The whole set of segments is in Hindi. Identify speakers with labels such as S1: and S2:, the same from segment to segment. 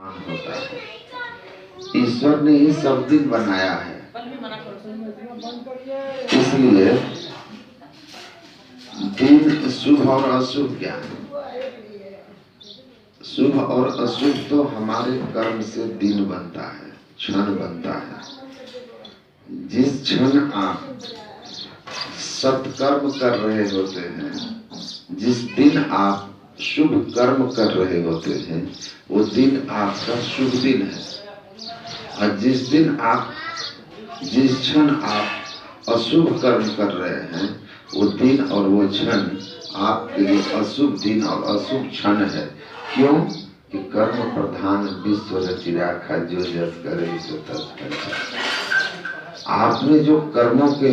S1: होता है। ईश्वर ने ही सब दिन बनाया है, इसलिए दिन शुभ और अशुभ क्या है? शुभ और अशुभ तो हमारे कर्म से दिन बनता है, क्षण बनता है। जिस क्षण आप सत्कर्म कर रहे होते हैं, जिस दिन आप शुभ कर्म कर रहे होते हैं, वो दिन आपका शुभ दिन है। और जिस क्षण आप अशुभ कर्म कर रहे हैं, वो दिन और वो क्षण आपके लिए अशुभ दिन और अशुभ क्षण है। क्यों? कि कर्म प्रधान विश्व रचि राखा, जो जस करे सो तस करे। आपने जो कर्मों के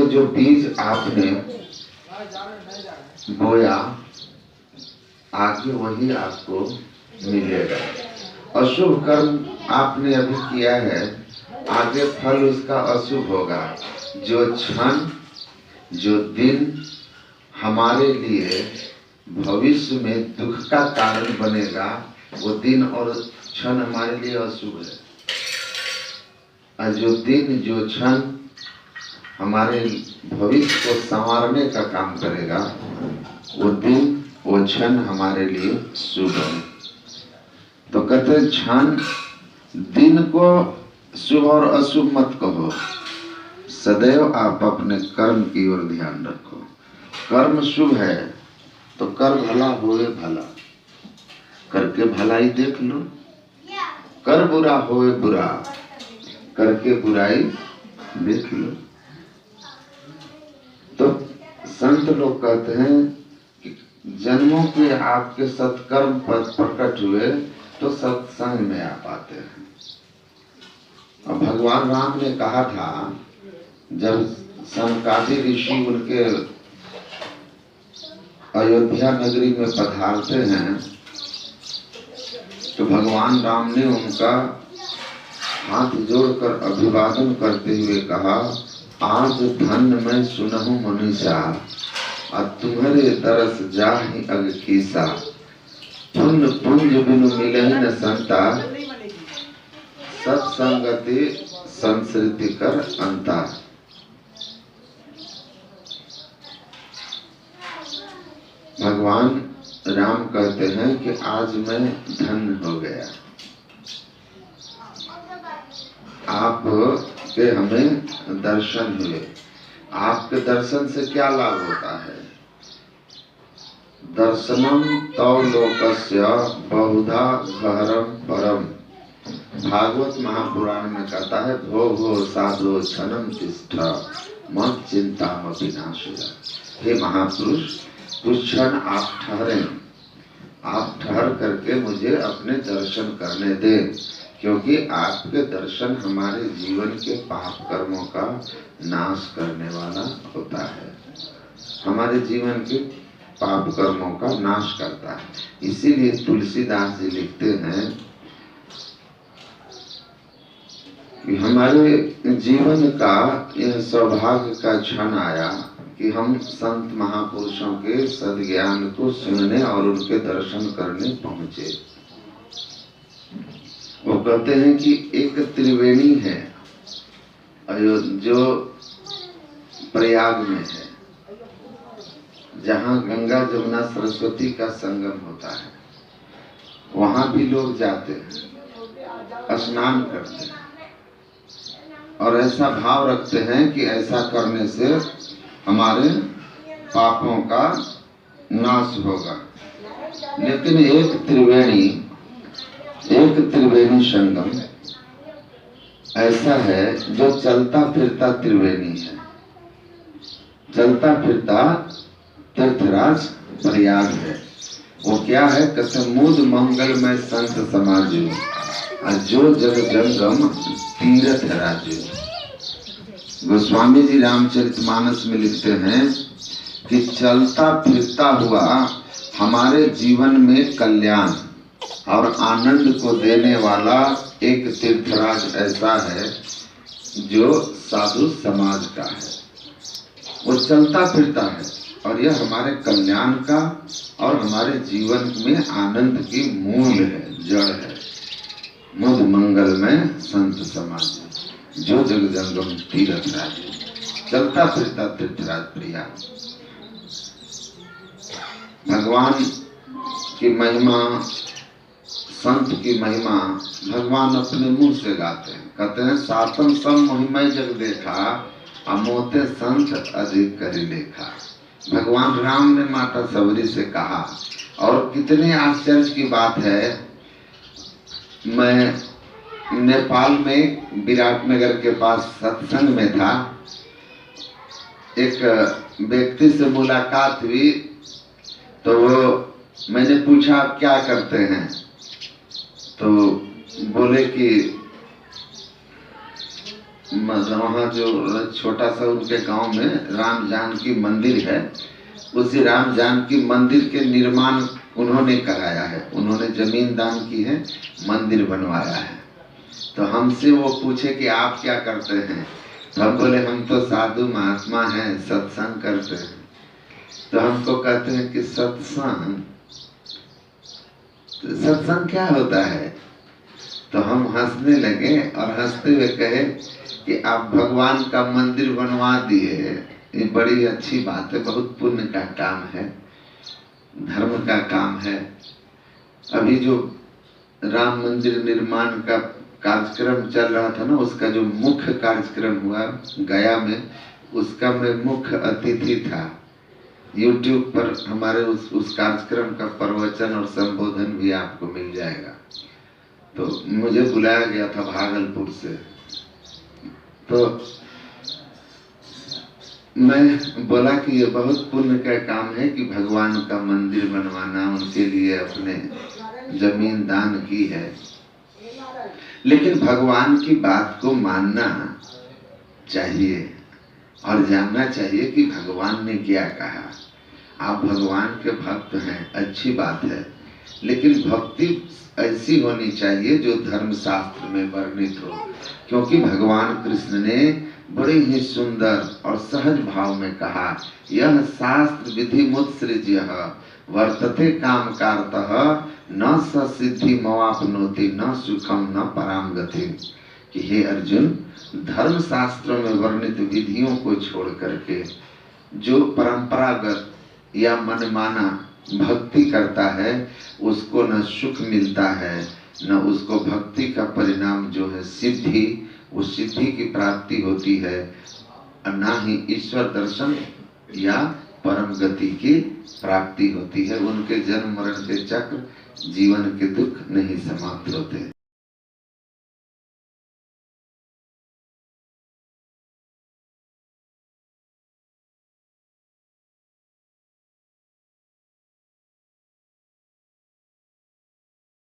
S1: जो बीज आपने बोया, आगे वही आपको मिलेगा। अशुभ कर्म आपने अभी किया है, आगे फल उसका अशुभ होगा। जो क्षण, जो दिन हमारे लिए भविष्य में दुख का कारण बनेगा, वो दिन और क्षण हमारे लिए अशुभ है। और जो दिन, जो क्षण हमारे भविष्य को संवारने का काम करेगा, वो दिन, वो क्षण हमारे लिए शुभ है। तो कहते हैं क्षण, दिन को शुभ और अशुभ मत कहो, सदैव आप अपने कर्म की ओर ध्यान रखो। कर्म शुभ है तो कर भला होए भला, करके भलाई देख लो। कर बुरा होए बुरा, करके बुराई देख लो। तो संत लोग कहते हैं कि जन्मों के आपके सत्कर्म पद प्रकट हुए तो सत्संग में आप आते हैं। और भगवान राम ने कहा था, जब सनकादि ऋषि उनके अयोध्या नगरी में पधारते हैं, तो भगवान राम ने उनका हाथ जोड़कर अभिवादन करते हुए कहा, आज धन्य मैं सुनहु मनीषा, और तुम्हारे दरस जाहि अग कीसा, पुण्य पुंज बिनु मिलहि न संता, सत्संगति संसृति कर अंता। भगवान राम कहते हैं कि आज मैं धन्य हो गया, आपके हमें दर्शन हुए। आपके दर्शन से क्या लाभ होता है? दर्शनम तव लोकस्य बहुधा गहरम परम। भागवत महापुराण में कहता है, भो भो साधो क्षणम तिष्ठ मत चिंता विनाशया। हे महापुरुष, कुछ क्षण आप ठहरें, आप ठहर करके मुझे अपने दर्शन करने दें, क्योंकि आपके दर्शन हमारे जीवन के पाप कर्मों का नाश करने वाला होता है, हमारे जीवन के पाप कर्मों का नाश करता है। इसीलिए तुलसीदास जी लिखते हैं कि हमारे जीवन का यह सौभाग्य का क्षण आया कि हम संत महापुरुषों के सद्ज्ञान को सुनने और उनके दर्शन करने पहुंचे। वो कहते हैं कि एक त्रिवेणी है जो प्रयाग में है, जहाँ गंगा जमुना सरस्वती का संगम होता है। वहां भी लोग जाते हैं, स्नान करते हैं, और ऐसा भाव रखते हैं कि ऐसा करने से हमारे पापों का नाश होगा। लेकिन एक त्रिवेणी संगम ऐसा है जो चलता फिरता त्रिवेणी है। चलता फिरता तीर्थराज प्रयाग है। वो क्या है? कहते मूद मंगल में संत समाजो, जो जग जंगम तीर्थ राजो। गोस्वामी जी रामचरितमानस में लिखते हैं कि चलता फिरता हुआ हमारे जीवन में कल्याण और आनंद को देने वाला एक तीर्थराज ऐसा है जो साधु समाज का है। वो चलता फिरता है, और यह हमारे कल्याण का और हमारे जीवन में आनंद की मूल है, जड़ है। मुद मंगल में संत समाज, जो जग जंगम तीरथ राज, चलता फिरता तीर्थराज प्रिया। भगवान की महिमा, संत की महिमा भगवान अपने मुंह से गाते हैं। कहते हैं सातम सम महिमा जग देखा, अमोते संत अधिक करी लेखा। भगवान राम ने माता सबरी से कहा। और कितने आश्चर्य की बात है, मैं नेपाल में विराटनगर के पास सत्संग में था। एक व्यक्ति से मुलाकात हुई, तो वो मैंने पूछा आप क्या करते हैं, तो बोले कि वहाँ जो छोटा सा उनके गांव में राम जानकी मंदिर है, उसी राम जानकी मंदिर के निर्माण उन्होंने कराया है। उन्होंने जमीन दान की है, मंदिर बनवाया है। तो हमसे वो पूछे कि आप क्या करते हैं, तो हम बोले हम तो साधु महात्मा हैं, सत्संग करते हैं। तो हमको कहते हैं कि सत्संग क्या होता है। तो हम हंसने लगे और हंसते हुए कहे कि आप भगवान का मंदिर बनवा दिए, ये बड़ी अच्छी बात है, बहुत पुण्य का काम है, धर्म का काम है। अभी जो राम मंदिर निर्माण का कार्यक्रम चल रहा था ना, उसका जो मुख्य कार्यक्रम हुआ गया में, उसका मैं मुख्य अतिथि था। YouTube पर हमारे उस कार्यक्रम का प्रवचन और संबोधन भी आपको मिल जाएगा। तो मुझे बुलाया गया था भागलपुर से। तो मैं बोला कि ये बहुत पुण्य का काम है कि भगवान का मंदिर बनवाना, उनके लिए अपने जमीन दान की है। लेकिन भगवान की बात को मानना चाहिए और जानना चाहिए कि भगवान ने क्या कहा। आप भगवान के भक्त हैं, अच्छी बात है, लेकिन भक्ति ऐसी होनी चाहिए जो धर्म शास्त्र में वर्णित हो। क्योंकि भगवान कृष्ण ने बड़े ही सुंदर और सहज भाव में कहा, यह शास्त्र विधि मुत्सृज्य वर्तते काम कारतः न स सिद्धि मवाप्नोति न सुखम न पराम गति। कि हे अर्जुन, धर्म शास्त्र में वर्णित विधियों को छोड़ करके जो परंपरागत या मनमाना भक्ति करता है, उसको न सुख मिलता है, न उसको भक्ति का परिणाम जो है सिद्धि, उस सिद्धि की प्राप्ति होती है, और न ही ईश्वर दर्शन या परम गति की प्राप्ति होती है। उनके जन्म मरण के चक्र, जीवन के दुख नहीं समाप्त होते।